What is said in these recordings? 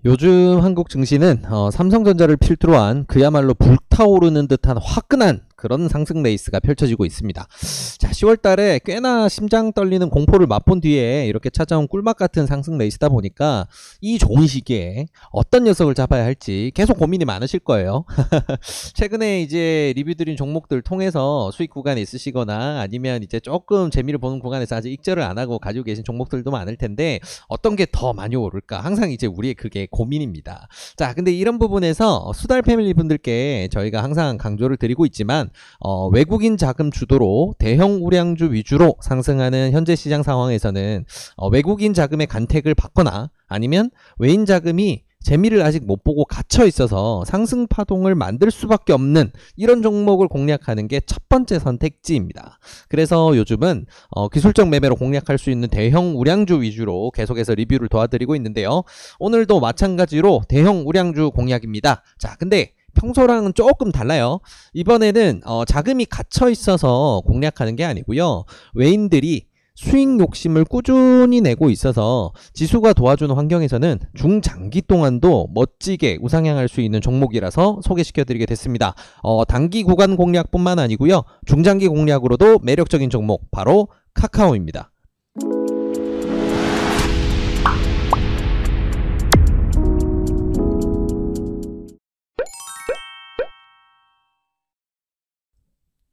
요즘 한국 증시는 삼성전자를 필두로 한 그야말로 불타오르는 듯한 화끈한 그런 상승 레이스가 펼쳐지고 있습니다. 자, 10월 달에 꽤나 심장 떨리는 공포를 맛본 뒤에 이렇게 찾아온 꿀맛 같은 상승 레이스다 보니까 이 좋은 시기에 어떤 녀석을 잡아야 할지 계속 고민이 많으실 거예요. 최근에 이제 리뷰드린 종목들 통해서 수익 구간에 있으시거나 아니면 이제 조금 재미를 보는 구간에서 아직 익절을 안 하고 가지고 계신 종목들도 많을 텐데 어떤 게 더 많이 오를까? 항상 이제 우리의 그게 고민입니다. 자, 근데 이런 부분에서 수달 패밀리 분들께 저희가 항상 강조를 드리고 있지만 외국인 자금 주도로 대형 우량주 위주로 상승하는 현재 시장 상황에서는 외국인 자금의 간택을 받거나 아니면 외인 자금이 재미를 아직 못 보고 갇혀 있어서 상승 파동을 만들 수밖에 없는 이런 종목을 공략하는 게 첫 번째 선택지입니다. 그래서 요즘은 기술적 매매로 공략할 수 있는 대형 우량주 위주로 계속해서 리뷰를 도와드리고 있는데요. 오늘도 마찬가지로 대형 우량주 공략입니다. 자, 근데 평소랑은 조금 달라요. 이번에는 자금이 갇혀 있어서 공략하는 게 아니고요. 외인들이 수익 욕심을 꾸준히 내고 있어서 지수가 도와주는 환경에서는 중장기 동안도 멋지게 우상향할 수 있는 종목이라서 소개시켜드리게 됐습니다. 단기 구간 공략뿐만 아니고요. 중장기 공략으로도 매력적인 종목 바로 카카오입니다.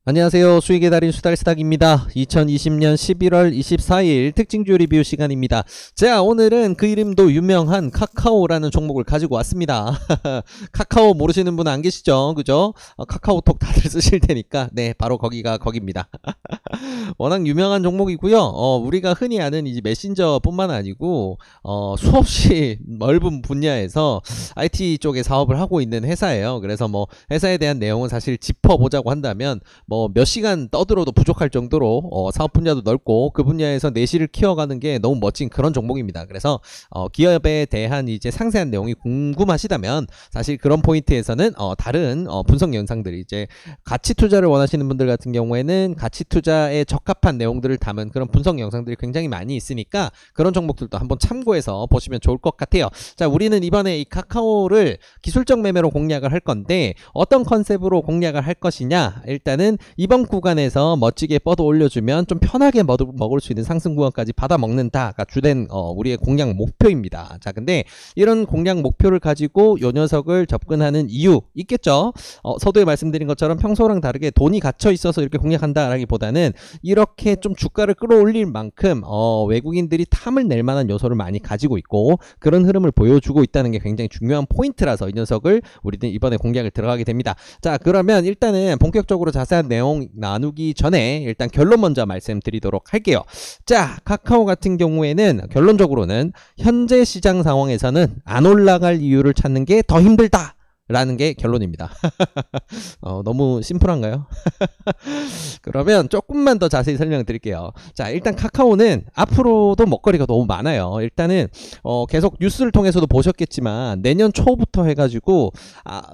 안녕하세요. 수익의 달인 수달스닥입니다. 2020년 11월 24일 특징주 리뷰 시간입니다. 자, 오늘은 그 이름도 유명한 카카오라는 종목을 가지고 왔습니다. 카카오 모르시는 분 안 계시죠? 그죠? 카카오톡 다들 쓰실 테니까 네, 바로 거기입니다. 워낙 유명한 종목이고요. 우리가 흔히 아는 이제 메신저뿐만 아니고 수없이 넓은 분야에서 IT 쪽에 사업을 하고 있는 회사예요. 그래서 뭐 회사에 대한 내용은 사실 짚어보자고 한다면 뭐 몇 시간 떠들어도 부족할 정도로 사업 분야도 넓고 그 분야에서 내실을 키워가는 게 너무 멋진 그런 종목입니다. 그래서 기업에 대한 이제 상세한 내용이 궁금하시다면 사실 그런 포인트에서는 다른 분석 영상들이 이제 가치 투자를 원하시는 분들 같은 경우에는 가치 투자에 적합한 내용들을 담은 그런 분석 영상들이 굉장히 많이 있으니까 그런 종목들도 한번 참고해서 보시면 좋을 것 같아요. 자, 우리는 이번에 이 카카오를 기술적 매매로 공략을 할 건데 어떤 컨셉으로 공략을 할 것이냐, 일단은 이번 구간에서 멋지게 뻗어 올려주면 좀 편하게 먹을 수 있는 상승 구간까지 받아 먹는다가 주된 우리의 공략 목표입니다. 자, 근데 이런 공략 목표를 가지고 이 녀석을 접근하는 이유 있겠죠? 서두에 말씀드린 것처럼 평소랑 다르게 돈이 갇혀 있어서 이렇게 공략한다라기보다는 이렇게 좀 주가를 끌어올릴 만큼 외국인들이 탐을 낼 만한 요소를 많이 가지고 있고 그런 흐름을 보여주고 있다는 게 굉장히 중요한 포인트라서 이 녀석을 우리는 이번에 공략을 들어가게 됩니다. 자, 그러면 일단은 본격적으로 자세한 내용 나누기 전에 일단 결론 먼저 말씀드리도록 할게요. 자, 카카오 같은 경우에는 결론적으로는 현재 시장 상황에서는 안 올라갈 이유를 찾는 게 더 힘들다 라는 게 결론입니다. 너무 심플한가요? 그러면 조금만 더 자세히 설명을 드릴게요. 자, 일단 카카오는 앞으로도 먹거리가 너무 많아요. 일단은 계속 뉴스를 통해서도 보셨겠지만 내년 초부터 해가지고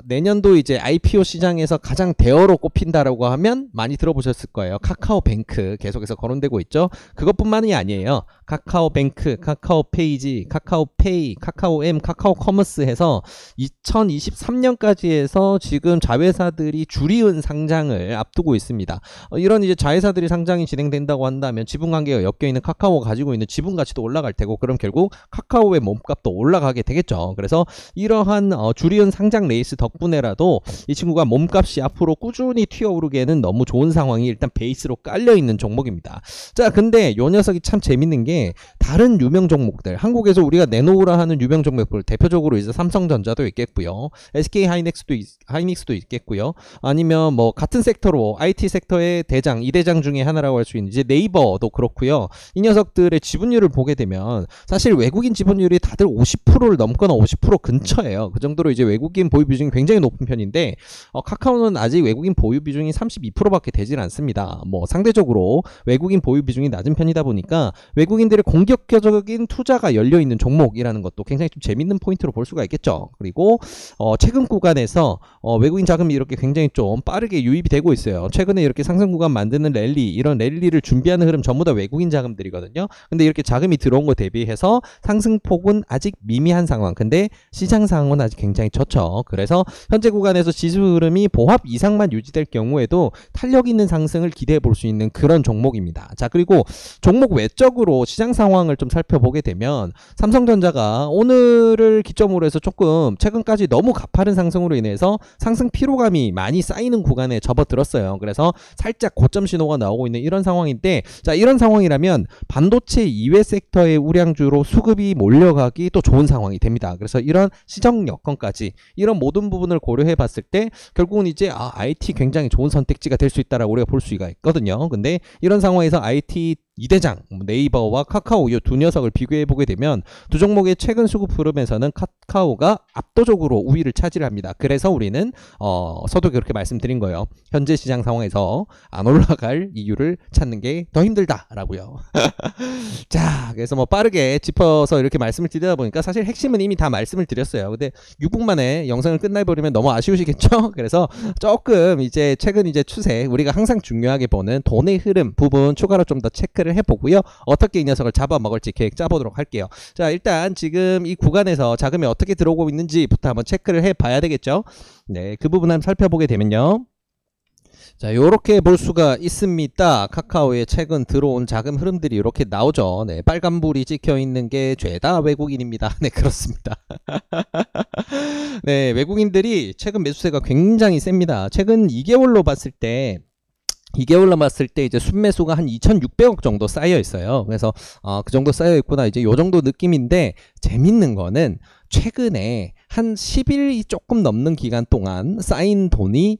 내년도 이제 IPO 시장에서 가장 대어로 꼽힌다라고 하면 많이 들어보셨을 거예요. 카카오뱅크 계속해서 거론되고 있죠. 그것뿐만이 아니에요. 카카오뱅크, 카카오페이지, 카카오페이, 카카오M, 카카오커머스 해서 2023년까지 해서 지금 자회사들이 줄이은 상장을 앞두고 있습니다. 이런 이제 자회사들이 상장이 진행된다고 한다면 지분관계가 엮여있는 카카오가 가지고 있는 지분가치도 올라갈 테고 그럼 결국 카카오의 몸값도 올라가게 되겠죠. 그래서 이러한 줄이은 상장 레이스 덕분에라도 이 친구가 몸값이 앞으로 꾸준히 튀어오르기에는 너무 좋은 상황이 일단 베이스로 깔려있는 종목입니다. 자, 근데 요 녀석이 참 재밌는 게 다른 유명 종목들, 한국에서 우리가 내놓으라 하는 유명 종목들, 대표적으로 이제 삼성전자도 있겠고요, SK하이닉스도 있겠고요, 아니면 뭐 같은 섹터로 IT 섹터의 대장, 2대장 중에 하나라고 할 수 있는 이제 네이버도 그렇고요. 이 녀석들의 지분율을 보게 되면 사실 외국인 지분율이 다들 50%를 넘거나 50% 근처예요. 그 정도로 이제 외국인 보유 비중이 굉장히 높은 편인데 카카오는 아직 외국인 보유 비중이 32%밖에 되질 않습니다. 뭐 상대적으로 외국인 보유 비중이 낮은 편이다 보니까 외국인들의 공격적인 투자가 열려있는 종목이라는 것도 굉장히 좀 재밌는 포인트로 볼 수가 있겠죠. 그리고 최근 구간에서 외국인 자금이 이렇게 굉장히 좀 빠르게 유입이 되고 있어요. 최근에 이렇게 상승 구간 만드는 랠리, 이런 랠리를 준비하는 흐름 전부 다 외국인 자금들이거든요. 근데 이렇게 자금이 들어온 거 대비해서 상승폭은 아직 미미한 상황. 근데 시장 상황은 아직 굉장히 좋죠. 그래서 현재 구간에서 지수 흐름이 보합 이상만 유지될 경우에도 탄력 있는 상승을 기대해 볼 수 있는 그런 종목입니다. 자, 그리고 종목 외적으로 시장 상황을 좀 살펴보게 되면 삼성전자가 오늘을 기점으로 해서 조금 최근까지 너무 가파른 상승으로 인해서 상승 피로감이 많이 쌓이는 구간에 접어들었어요. 그래서 살짝 고점 신호가 나오고 있는 이런 상황인데, 자, 이런 상황이라면 반도체 이외 섹터의 우량주로 수급이 몰려가기 또 좋은 상황이 됩니다. 그래서 이런 시정 여건까지, 이런 모든 부분을 고려해 봤을 때 결국은 이제 IT 굉장히 좋은 선택지가 될 수 있다라고 우리가 볼 수가 있거든요. 근데 이런 상황에서 IT 2대장 네이버와 카카오 이 두 녀석을 비교해 보게 되면 두 종목의 최근 수급 흐름에서는 카카오가 압도적으로 우위를 차지합니다. 그래서 우리는 서도 그렇게 말씀드린 거예요. 현재 시장 상황에서 안 올라갈 이유를 찾는 게 더 힘들다라고요. 자, 그래서 뭐 빠르게 짚어서 이렇게 말씀을 드리다 보니까 사실 핵심은 이미 다 말씀을 드렸어요. 근데 6분 만에 영상을 끝내버리면 너무 아쉬우시겠죠? 그래서 조금 이제 최근 이제 추세, 우리가 항상 중요하게 보는 돈의 흐름 부분 추가로 좀 더 체크를 해보고요. 어떻게 이 녀석을 잡아먹을지 계획 짜보도록 할게요. 자, 일단 지금 이 구간에서 자금이 어떻게 들어오고 있는지부터 한번 체크를 해봐야 되겠죠. 네, 그 부분 한번 살펴보게 되면요. 자, 요렇게 볼 수가 있습니다. 카카오에 최근 들어온 자금 흐름들이 이렇게 나오죠. 네, 빨간불이 찍혀 있는 게 죄다 외국인입니다. 네, 그렇습니다. 네, 외국인들이 최근 매수세가 굉장히 셉니다. 최근 2개월로 봤을 때 이제 순매수가 한 2,600억 정도 쌓여 있어요. 그래서 그 정도 쌓여 있구나, 이제 요 정도 느낌인데, 재밌는 거는 최근에 한 10일이 조금 넘는 기간 동안 쌓인 돈이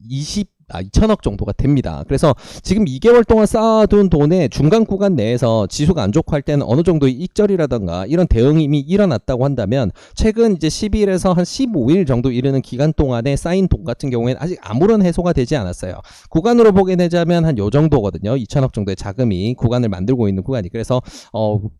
2,000억 정도가 됩니다. 그래서 지금 2개월 동안 쌓아둔 돈의 중간 구간 내에서 지수가 안 좋고 할 때는 어느 정도의 익절이라던가 이런 대응이 이미 일어났다고 한다면, 최근 이제 10일에서 한 15일 정도 이르는 기간 동안에 쌓인 돈 같은 경우에는 아직 아무런 해소가 되지 않았어요. 구간으로 보게 되자면 한 요 정도거든요. 2,000억 정도의 자금이 구간을 만들고 있는 구간이. 그래서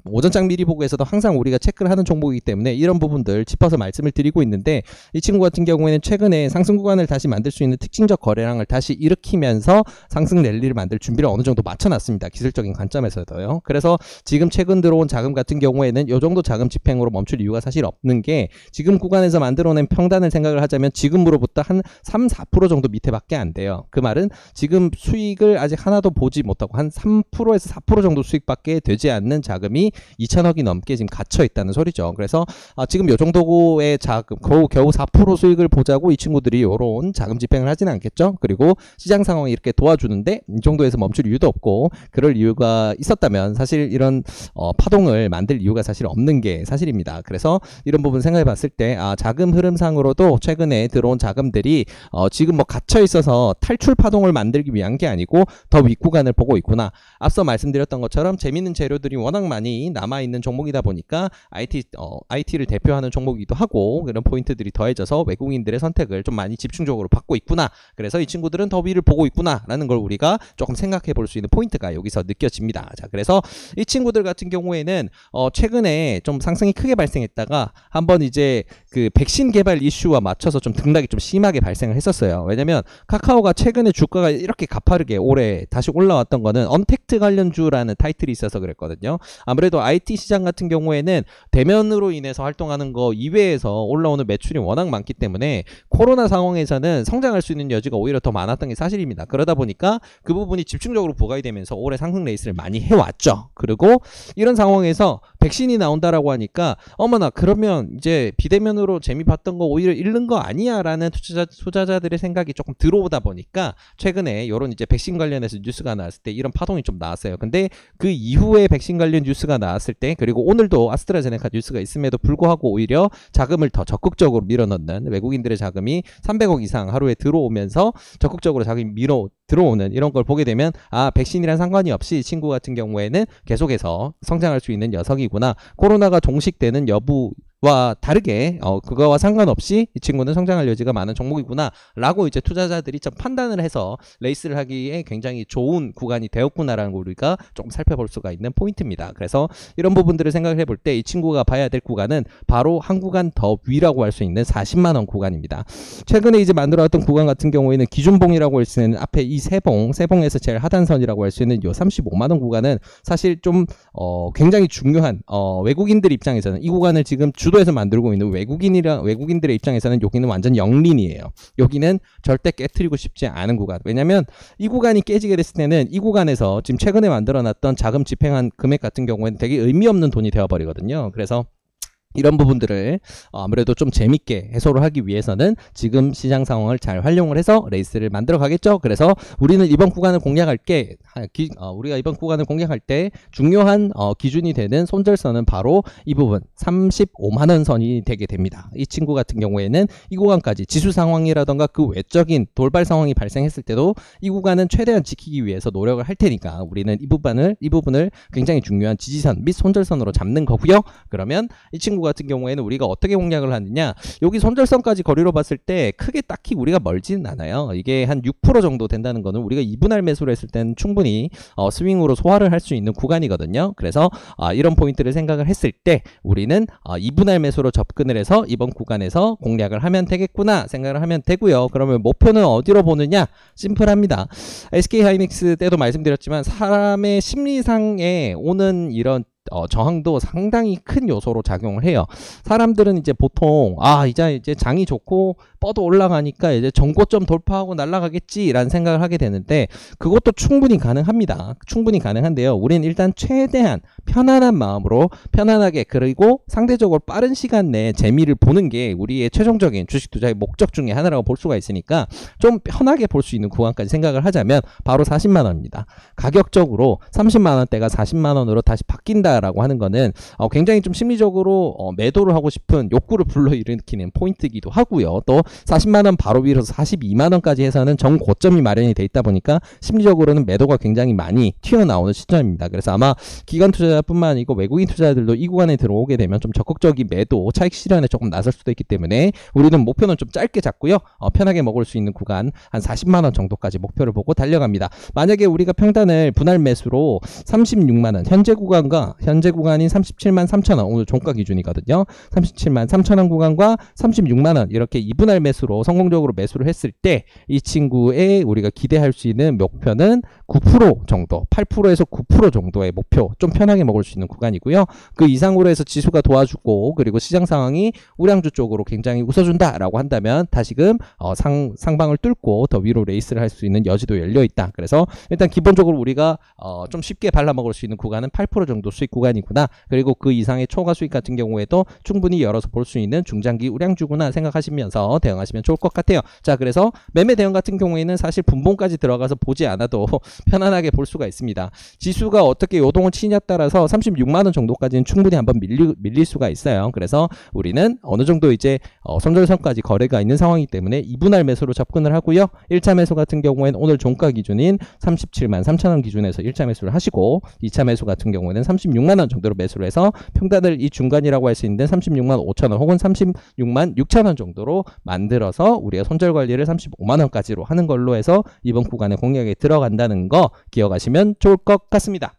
오전장 미리 보고에서도 항상 우리가 체크를 하는 종목이기 때문에 이런 부분들 짚어서 말씀을 드리고 있는데, 이 친구 같은 경우에는 최근에 상승 구간을 다시 만들 수 있는 특징적 거래량을 다시 일으키면서 상승 랠리를 만들 준비를 어느 정도 맞춰놨습니다. 기술적인 관점에서도요. 그래서 지금 최근 들어온 자금 같은 경우에는 이 정도 자금 집행으로 멈출 이유가 사실 없는 게, 지금 구간에서 만들어낸 평단을 생각을 하자면 지금으로부터 한 3, 4% 정도 밑에밖에 안 돼요. 그 말은 지금 수익을 아직 하나도 보지 못하고 한 3%에서 4% 정도 수익밖에 되지 않는 자금이 2,000억이 넘게 지금 갇혀 있다는 소리죠. 그래서 지금 이 정도의 자금, 겨우 4% 수익을 보자고 이 친구들이 이런 자금 집행을 하지는 않겠죠. 그리고 시장 상황이 이렇게 도와주는데 이 정도에서 멈출 이유도 없고, 그럴 이유가 있었다면 사실 이런 파동을 만들 이유가 사실 없는 게 사실입니다. 그래서 이런 부분 생각해 봤을 때 자금 흐름상으로도 최근에 들어온 자금들이 지금 뭐 갇혀 있어서 탈출 파동을 만들기 위한 게 아니고 더 윗구간을 보고 있구나. 앞서 말씀드렸던 것처럼 재밌는 재료들이 워낙 많이 남아있는 종목이다 보니까 IT를 대표하는 종목이기도 하고, 그런 포인트들이 더해져서 외국인들의 선택을 좀 많이 집중적으로 받고 있구나. 그래서 이 친구들은 더 위를 보고 있구나 라는 걸 우리가 조금 생각해 볼 수 있는 포인트가 여기서 느껴집니다. 자, 그래서 이 친구들 같은 경우에는 최근에 좀 상승이 크게 발생했다가 한번 이제 그 백신 개발 이슈와 맞춰서 좀 등락이 좀 심하게 발생을 했었어요. 왜냐면 카카오가 최근에 주가가 이렇게 가파르게 올해 다시 올라왔던 거는 언택트 관련주라는 타이틀이 있어서 그랬거든요. 아무래도 IT 시장 같은 경우에는 대면으로 인해서 활동하는 거 이외에서 올라오는 매출이 워낙 많기 때문에 코로나 상황에서는 성장할 수 있는 여지가 오히려 더 많았던 게 사실입니다. 그러다 보니까 그 부분이 집중적으로 부각이 되면서 올해 상승 레이스를 많이 해왔죠. 그리고 이런 상황에서 백신이 나온다라고 하니까 어머나, 그러면 이제 비대면으로 재미 봤던 거 오히려 잃는 거 아니야 라는 투자자들의 생각이 조금 들어오다 보니까 최근에 이런 이제 백신 관련해서 뉴스가 나왔을 때 이런 파동이 좀 나왔어요. 근데 그 이후에 백신 관련 뉴스가 나왔을 때, 그리고 오늘도 아스트라제네카 뉴스가 있음에도 불구하고 오히려 자금을 더 적극적으로 밀어넣는, 외국인들의 자금이 300억 이상 하루에 들어오면서 적극적으로 자금이 밀어 들어오는 이런 걸 보게 되면 백신이란 상관이 없이 친구 같은 경우에는 계속해서 성장할 수 있는 녀석이구나. 코로나가 종식되는 여부 와 다르게 그거와 상관없이 이 친구는 성장할 여지가 많은 종목이구나 라고 이제 투자자들이 좀 판단을 해서 레이스를 하기에 굉장히 좋은 구간이 되었구나라는 걸 우리가 조금 살펴볼 수가 있는 포인트입니다. 그래서 이런 부분들을 생각을 해볼 때 이 친구가 봐야 될 구간은 바로 한 구간 더 위라고 할 수 있는 40만원 구간입니다. 최근에 이제 만들어왔던 구간 같은 경우에는 기준봉이라고 할 수 있는 앞에 이 세봉에서 제일 하단선이라고 할 수 있는 이 35만원 구간은 사실 좀 굉장히 중요한 외국인들 입장에서는 이 구간을 지금 주도해서 만들고 있는 외국인들의 입장에서는 여기는 완전 영린이에요. 여기는 절대 깨트리고 싶지 않은 구간. 왜냐면 이 구간이 깨지게 됐을 때는 이 구간에서 지금 최근에 만들어놨던 자금 집행한 금액 같은 경우에는 되게 의미 없는 돈이 되어버리거든요. 그래서 이런 부분들을 아무래도 좀 재밌게 해소를 하기 위해서는 지금 시장 상황을 잘 활용을 해서 레이스를 만들어 가겠죠. 그래서 우리는 이번 구간을 공략할 때 우리가 이번 구간을 공략할 때 중요한 기준이 되는 손절선은 바로 이 부분 35만원 선이 되게 됩니다. 이 친구 같은 경우에는 이 구간까지 지수 상황이라던가 그 외적인 돌발 상황이 발생했을 때도 이 구간은 최대한 지키기 위해서 노력을 할 테니까 우리는 이 부분을 굉장히 중요한 지지선 및 손절선으로 잡는 거고요. 그러면 이 친구 같은 경우에는 우리가 어떻게 공략을 하느냐, 여기 손절선까지 거리로 봤을 때 크게 딱히 우리가 멀지는 않아요. 이게 한 6% 정도 된다는 거는 우리가 2분할 매수를 했을 때는 충분히 스윙으로 소화를 할 수 있는 구간이거든요. 그래서 이런 포인트를 생각을 했을 때 우리는 2분할 매수로 접근을 해서 이번 구간에서 공략을 하면 되겠구나 생각을 하면 되고요. 그러면 목표는 어디로 보느냐? 심플합니다. SK하이닉스 때도 말씀드렸지만 사람의 심리상에 오는 이런 저항도 상당히 큰 요소로 작용을 해요. 사람들은 이제 보통 이제 장이 좋고 뻗어 올라가니까 이제 정고점 돌파하고 날아가겠지라는 생각을 하게 되는데 그것도 충분히 가능합니다. 충분히 가능한데요. 우리는 일단 최대한 편안한 마음으로 편안하게 그리고 상대적으로 빠른 시간 내에 재미를 보는 게 우리의 최종적인 주식 투자의 목적 중에 하나라고 볼 수가 있으니까 좀 편하게 볼 수 있는 구간까지 생각을 하자면 바로 40만원입니다. 가격적으로 30만원대가 40만원으로 다시 바뀐다 라고 하는 거는 굉장히 좀 심리적으로 매도를 하고 싶은 욕구를 불러일으키는 포인트이기도 하고요. 또 40만원 바로 위로 42만원까지 해서는 정고점이 마련이 돼 있다 보니까 심리적으로는 매도가 굉장히 많이 튀어나오는 시점입니다. 그래서 아마 기관 투자자뿐만 아니고 외국인 투자자들도 이 구간에 들어오게 되면 좀 적극적인 매도 차익 실현에 조금 나설 수도 있기 때문에 우리는 목표는 좀 짧게 잡고요. 편하게 먹을 수 있는 구간 한 40만원 정도까지 목표를 보고 달려갑니다. 만약에 우리가 평단을 분할 매수로 36만원 현재 구간인 37만 3천원 오늘 종가 기준이거든요. 37만 3천원 구간과 36만원 이렇게 2분할 매수로 성공적으로 매수를 했을 때 이 친구의 우리가 기대할 수 있는 목표는 9% 정도 8%에서 9% 정도의 목표 좀 편하게 먹을 수 있는 구간이고요. 그 이상으로 해서 지수가 도와주고 그리고 시장 상황이 우량주 쪽으로 굉장히 웃어준다 라고 한다면 다시금 상방을 뚫고 더 위로 레이스를 할 수 있는 여지도 열려있다. 그래서 일단 기본적으로 우리가 좀 쉽게 발라먹을 수 있는 구간은 8% 정도 수익 구간이구나. 그리고 그 이상의 초과 수익 같은 경우에도 충분히 열어서 볼 수 있는 중장기 우량주구나 생각하시면서 대응하시면 좋을 것 같아요. 자, 그래서 매매 대응 같은 경우에는 사실 분봉까지 들어가서 보지 않아도 편안하게 볼 수가 있습니다. 지수가 어떻게 요동을 치냐에 따라서 36만원 정도까지는 충분히 한번 밀릴 수가 있어요. 그래서 우리는 어느 정도 이제 손절선까지 거래가 있는 상황이기 때문에 2분할 매수로 접근을 하고요. 1차 매수 같은 경우에는 오늘 종가 기준인 37만 3천원 기준에서 1차 매수를 하시고 2차 매수 같은 경우에는 36만원 정도로 매수를 해서 평단을 이 중간이라고 할 수 있는 36만 5천원 혹은 36만 6천원 정도로 만들어서 우리가 손절 관리를 35만원까지로 하는 걸로 해서 이번 구간에 공략에 들어간다는 거 기억하시면 좋을 것 같습니다.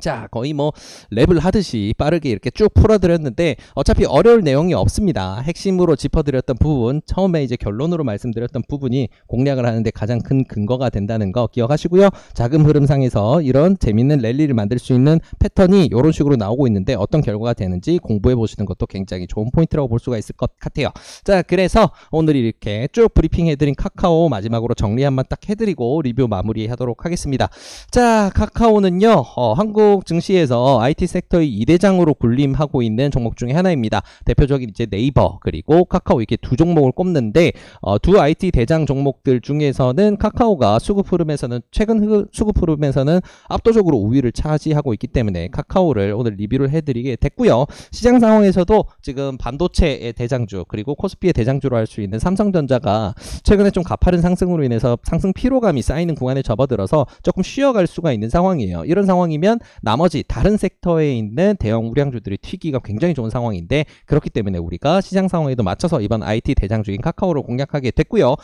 자, 거의 뭐 랩을 하듯이 빠르게 이렇게 쭉 풀어드렸는데 어차피 어려울 내용이 없습니다. 핵심으로 짚어드렸던 부분, 처음에 이제 결론으로 말씀드렸던 부분이 공략을 하는데 가장 큰 근거가 된다는 거 기억하시고요. 자금 흐름상에서 이런 재밌는 랠리를 만들 수 있는 패턴이 이런 식으로 나오고 있는데 어떤 결과가 되는지 공부해 보시는 것도 굉장히 좋은 포인트라고 볼 수가 있을 것 같아요. 자, 그래서 오늘 이렇게 쭉 브리핑 해드린 카카오 마지막으로 정리 한번 딱 해드리고 리뷰 마무리 하도록 하겠습니다. 자, 카카오는요, 한국 증시에서 IT 섹터의 2대장으로 군림하고 있는 종목 중에 하나입니다. 대표적인 이제 네이버 그리고 카카오 이렇게 두 종목을 꼽는데 두 IT 대장 종목들 중에서는 카카오가 수급 흐름에서는 최근 수급 흐름에서는 압도적으로 우위를 차지하고 있기 때문에 카카오를 오늘 리뷰를 해드리게 됐고요. 시장 상황에서도 지금 반도체의 대장주 그리고 코스피의 대장주로 할 수 있는 삼성전자가 최근에 좀 가파른 상승으로 인해서 상승 피로감이 쌓이는 구간에 접어들어서 조금 쉬어갈 수가 있는 상황이에요. 이런 상황이면 나머지 다른 섹터에 있는 대형 우량주들이 튀기가 굉장히 좋은 상황인데, 그렇기 때문에 우리가 시장 상황에도 맞춰서 이번 IT 대장주인 카카오를 공략하게 됐고요.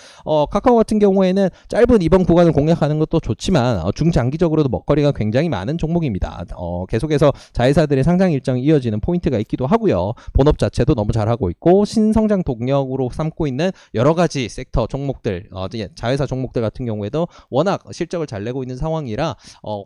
카카오 같은 경우에는 짧은 이번 구간을 공략하는 것도 좋지만 중장기적으로도 먹거리가 굉장히 많은 종목입니다. 계속해서 자회사들의 상장 일정이 이어지는 포인트가 있기도 하고요. 본업 자체도 너무 잘하고 있고 신성장 동력으로 삼고 있는 여러 가지 섹터 종목들, 자회사 종목들 같은 경우에도 워낙 실적을 잘 내고 있는 상황이라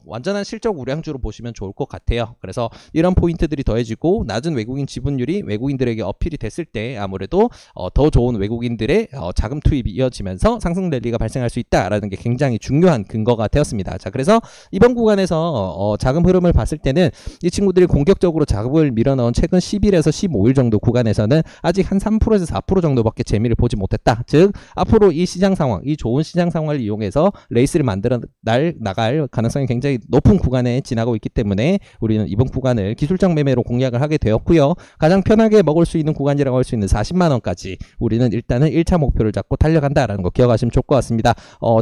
완전한 실적 우량주로 보시면 좋을 것 같아요. 그래서 이런 포인트들이 더해지고 낮은 외국인 지분율이 외국인들에게 어필이 됐을 때 아무래도 더 좋은 외국인들의 자금 투입이 이어지면서 상승 랠리가 발생할 수 있다라는 게 굉장히 중요한 근거가 되었습니다. 자, 그래서 이번 구간에서 자금 흐름을 봤을 때는 이 친구들이 공격적으로 자금을 밀어넣은 최근 10일에서 15일 정도 구간에서는 아직 한 3%에서 4% 정도밖에 재미를 보지 못했다. 즉 앞으로 이 시장 상황, 이 좋은 시장 상황을 이용해서 레이스를 만들어 나갈 가능성이 굉장히 높은 구간에 지나고 있기 때문에 우리는 이번 구간을 기술적 매매로 공략을 하게 되었고요. 가장 편하게 먹을 수 있는 구간이라고 할 수 있는 40만원까지 우리는 일단은 1차 목표를 잡고 달려간다라는 거 기억하시면 좋을 것 같습니다.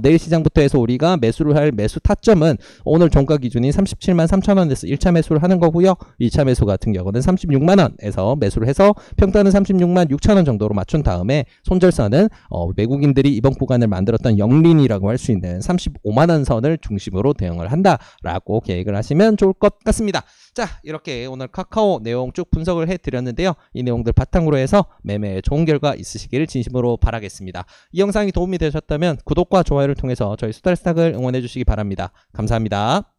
내일 시장부터 해서 우리가 매수를 할 매수 타점은 오늘 종가 기준인 37만 3천원에서 1차 매수를 하는 거고요. 2차 매수 같은 경우는 36만원에서 매수를 해서 평단은 36만 6천원 정도로 맞춘 다음에 손절선은 외국인들이 이번 구간을 만들었던 영린이라고 할 수 있는 35만원 선을 중심으로 대응을 한다라고 계획을 하시면 좋을 것 같습니다. 자, 이렇게 오늘 카카오 내용 쭉 분석을 해드렸는데요. 이 내용들 바탕으로 해서 매매에 좋은 결과 있으시기를 진심으로 바라겠습니다. 이 영상이 도움이 되셨다면 구독과 좋아요를 통해서 저희 수달스탁을 응원해 주시기 바랍니다. 감사합니다.